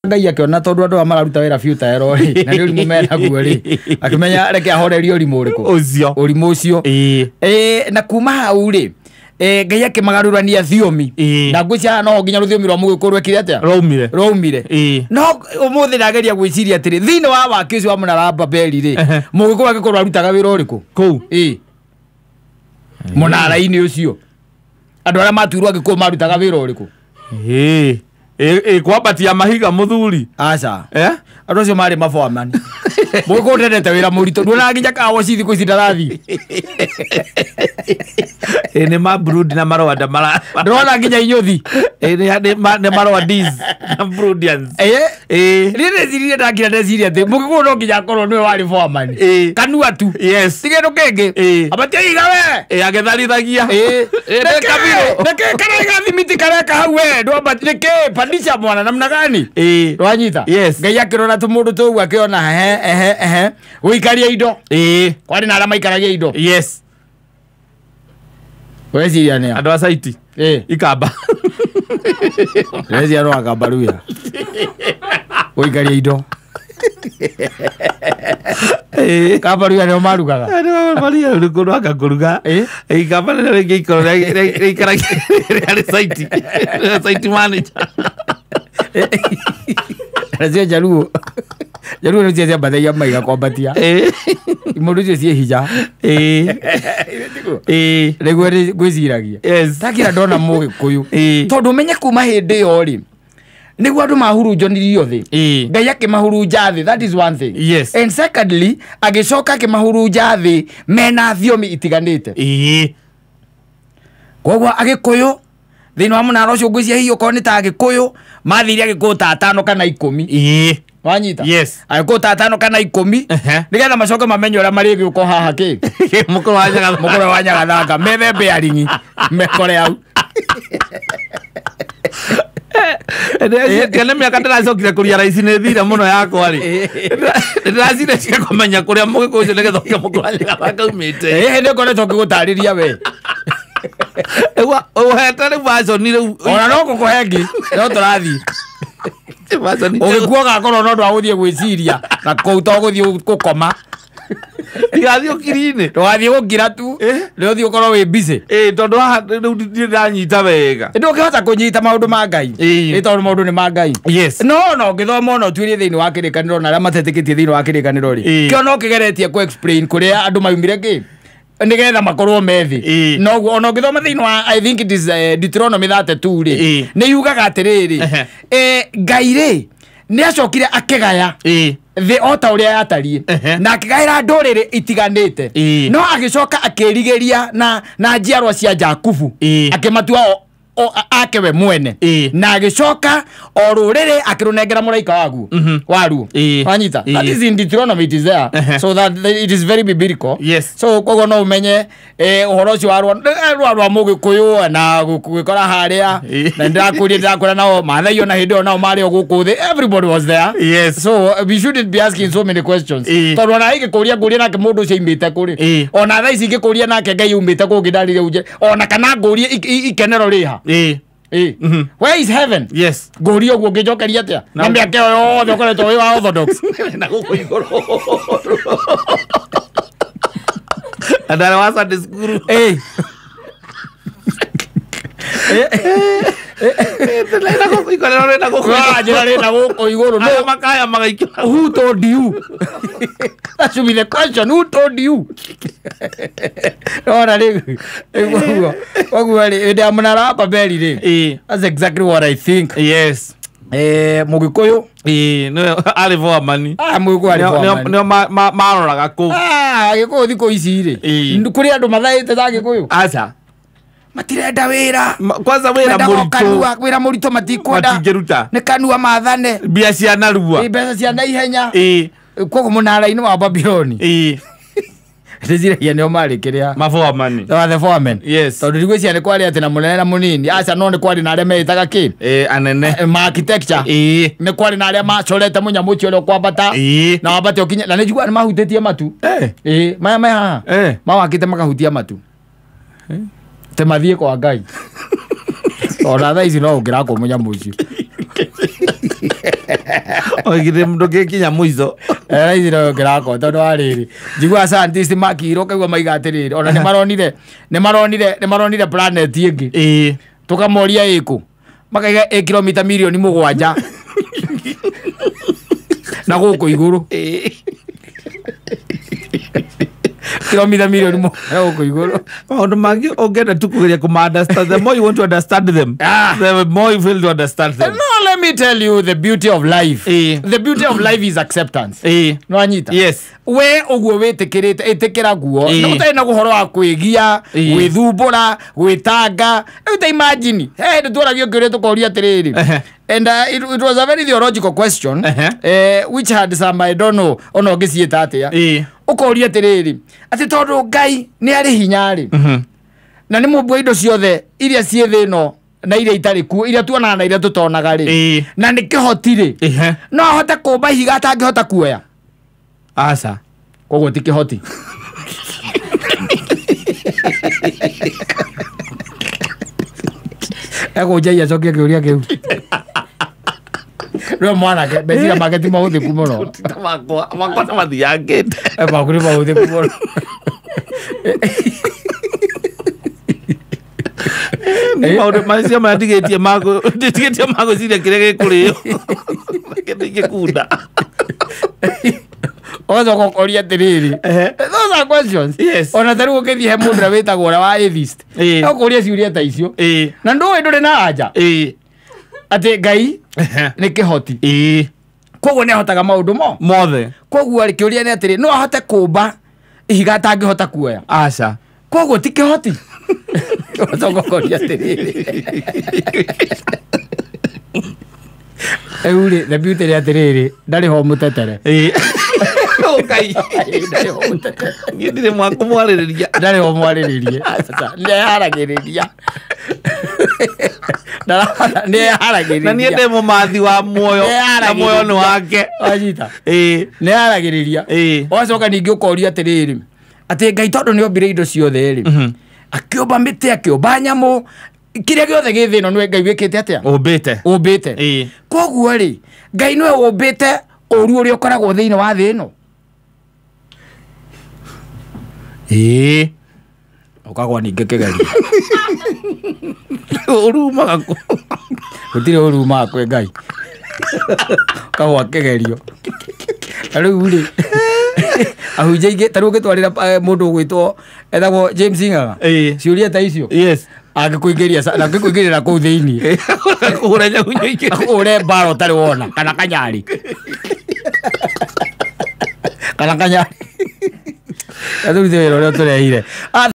ngai akiona tondu andu amararuta wira future ri na ni urimu mena guo ri akimenya reke ahorerio urimu uriku urimu ucio na kuma hau ri ngai akimagarurania thiomi na ngwicia no nginya ruthiomi rwa mugikorwo ekire atia raumire no umuthi ndageria gwiciria atiri thini wa waki ucio wa munara Babeli ri mugikorwo agikorwo arutaga wira uriku kou munara-ini ucio andu aria maturwo agikorwo marutaga wira uriku kwabatia mahiga muthuri aca andu acio mari Foreman mugikorwo ndendete wira murito ndona nginya kawo cithi kwi cindarathi ni mabrood na marwanda mara ndona nginya inyuthi ni marwandis na broodians rire ziriye ndagira ndeciria ati mugikorwo no nginya korwo niwe wari Foreman kanua tu tigendu kenge abatia iga we agethalithagia neke karega thimiti kareka hau we ndwamba neke pandisha mwana namna gani rwanyita ngai akirona tumundu tugu akiona uikaria indo kwani na arama ikaragia indo wezi yani andu a site ikamba wezi ano akambaruya uikaria indo kabaruya no marugaga maria urikuno akakuruga ikamba nere ngikoro ikaragia site manager Razia jaruo no cia bathia maiga kwambatia imundu cio cie hinya regwe gwiciragia takira ndona Mugikuyu tondu menye kuma hindi yo ri niguo andu mahurunjonirio thi ngai akimahurunja thi, that is one thing and secondly agicoka akimahurunja thi mena thiomi itiganite koguo Agikuyu thini wa munara ucio ngwicia hiyo ko ni ta Agikuyu mathiri Agikuyu ta 5 kana 10 wanyita Agikuyu ta 5 kana 10 nigetha macoke mamenye uria mari giuko haha ki mukuru wa nyagathanga methembe ya ringi mekore au kene miaka ndiracokire kuria raici ni thira muno yakwa ri ndiracire cia kumenya kuria Mugikuyu ucio nigetha uke mukuru wa nyagathanga umite ni ngoretwo ngigutariria we uhete riu waconi riu ona no gukuhengi no turathi ugikuo gakorwo no ndwaguthie gwiciria na kou to guthie gukoma igathie ukiri-ini ndwathie gukira tu ni uthie ukorwo wi busy tondu haha riu ndiranyita wega ndungihota kunyita maundu ma ngai ni tondu maundu ni ma ngai no ngithoma no tuirie thiini wa kirikaniro na aria matetikitie thiini wa kirikaniro ri kio no kigeretie ku explain kuria andu maumire ki nigetha makorwo methi no ona ngithoma thiini wa I think it is Deuteronomy 32 ri ni yugaga atiriri ngai ri ni acokire akigaya the ota uria yatarie na akigaira nduriri itiganite no agicoka akirigeria na njiarwa cia Jakubu akimatua ake we mwene na agicoka o ruriri akirunengera muraika wagu waru wanyita that is in Deuteronomy, it is there so that it is very biblical so kogo no umenye uhoro ucio wa Mugikuyu na gukora haria na ndakura nao mathai ona hindi ona mari o guku thi everybody was there so we shouldn't be asking so many questions tondu ona igikuria nguria nake mundu ucio imite kuri ona thaa ici ingikuria nake ngai umite kungidarire uje ona kana nguria ikenero riha where is heaven nguria uguo ngijokeria atia na miake yothe ukoretwo wi wa orthodox na guku iguru andara wa Sunday school who told you? That should be the question. Who told you? That's exactly what I think. Mugikuyu ari Foreman Mugikuyu ari Foreman no maroraga ku Agikuyu thiko ici ri kuri andu mathaite ta Agikuyu aca matirenda wira kwanza wira murito matikwenda matingeruta ni kanua mathane mbia cia narua mbeca cia naihenya koguo munara-ini wa Babiloni Ndizire nio mari kiria Foreman the Foreman tondu ndigwiciria ni kwari ati na munene na munini aca no ni kwari na aria metaga ki anene architecture ni kwari na aria macorete munyamu ucio ro kwambata na wambate ukinya na njigua ni mahutĩtie matu maya haha mawakite makahutia matu te mathie kwa ngai ona thaa ici no ngira ko munyamu ucio Oigire mundu kinya muico raithiro ngirako tondu ariri njigua scientist makiro kaigua maiga atiriri ona ni maronire planet ingi tukamoria iku makaiga kilomita milioni 7 na guku iguru kilomita milioni 7 guku iguru maundu mangi ungenda tu kugeria understand. The more you want to understand them, the more you feel to understand them. No, let me tell you the beauty of life. The beauty of life is acceptance. No anyita. Yes. We uguo witikirite itikira guo no utai na guhoro wa kwigia gwithumbura gwitanga utai imagine hey ndutwaragio ngire tukoria tiriri and it was a very theological question which had some I don't know ono ngicieta atia ukoria tiriri ati tondu Ngai ni ari hinyari na ni mumbu indo ciothe iria cie thino na iria itari ku iria tuonaga na iria tutonaga ri na ni kihotire no hote kumba ihiga atangihota kuoya asa koguo ti kihoti ego jaya cokia kiuria kiu ro mwana ke bezira mageti maudhi kumono makwa na mathiangite bakuri maudhi kumono maundu macio mandigitie mago ciria kiria gikurio gikunda ozo kokoria tiriri those are questions. Yes. Ona taru ukithie he mundu witagwo wa atheist okoria ciuria ta icio na nduwe nduri na anja ati Ngai ni kihoti koguo ni ahotaga maundu mothe koguo ari kiuria ni atiri no ahote kumba ihiga atangihota kuoya aca koguo ti kihoti ozo kokoria tiriri euri the beauty ni atiriri ndari ho mutetere Ngai ngindire mwaku mwaririria ndari ho mwariririe ni haragiriria na niä ndä må mathi wa muoyo na muoyo nä wake anyita nä haragiriria ocoka ningä å koria atä rä rä atä Ngai tondå nä ombire indo ciothe rä akä omba mä tä akä omba nyamå kä rä a gä othe gä thä no nä Ngai wä kä te atä å mbä te koguo rä Ngai nä we å mbä te å ru å rä a å koragwo thä inä wa thä ä no å kagwa ningä kä geria å rumaga kå gå tirä å rumaga kwä Ngai kagwa kä gerio tarä u rä ahunjia ingä tarä u ngä twarä ra må ndå å gwä two etagwo James Ngaga ciå ria ta icio angä kå ingä rä ra kå u thä iniä kå re nyaunyå ingä kå re mbara å tarä wona kana kanyari kana kanyari atå rute wä ra å rä a tå reire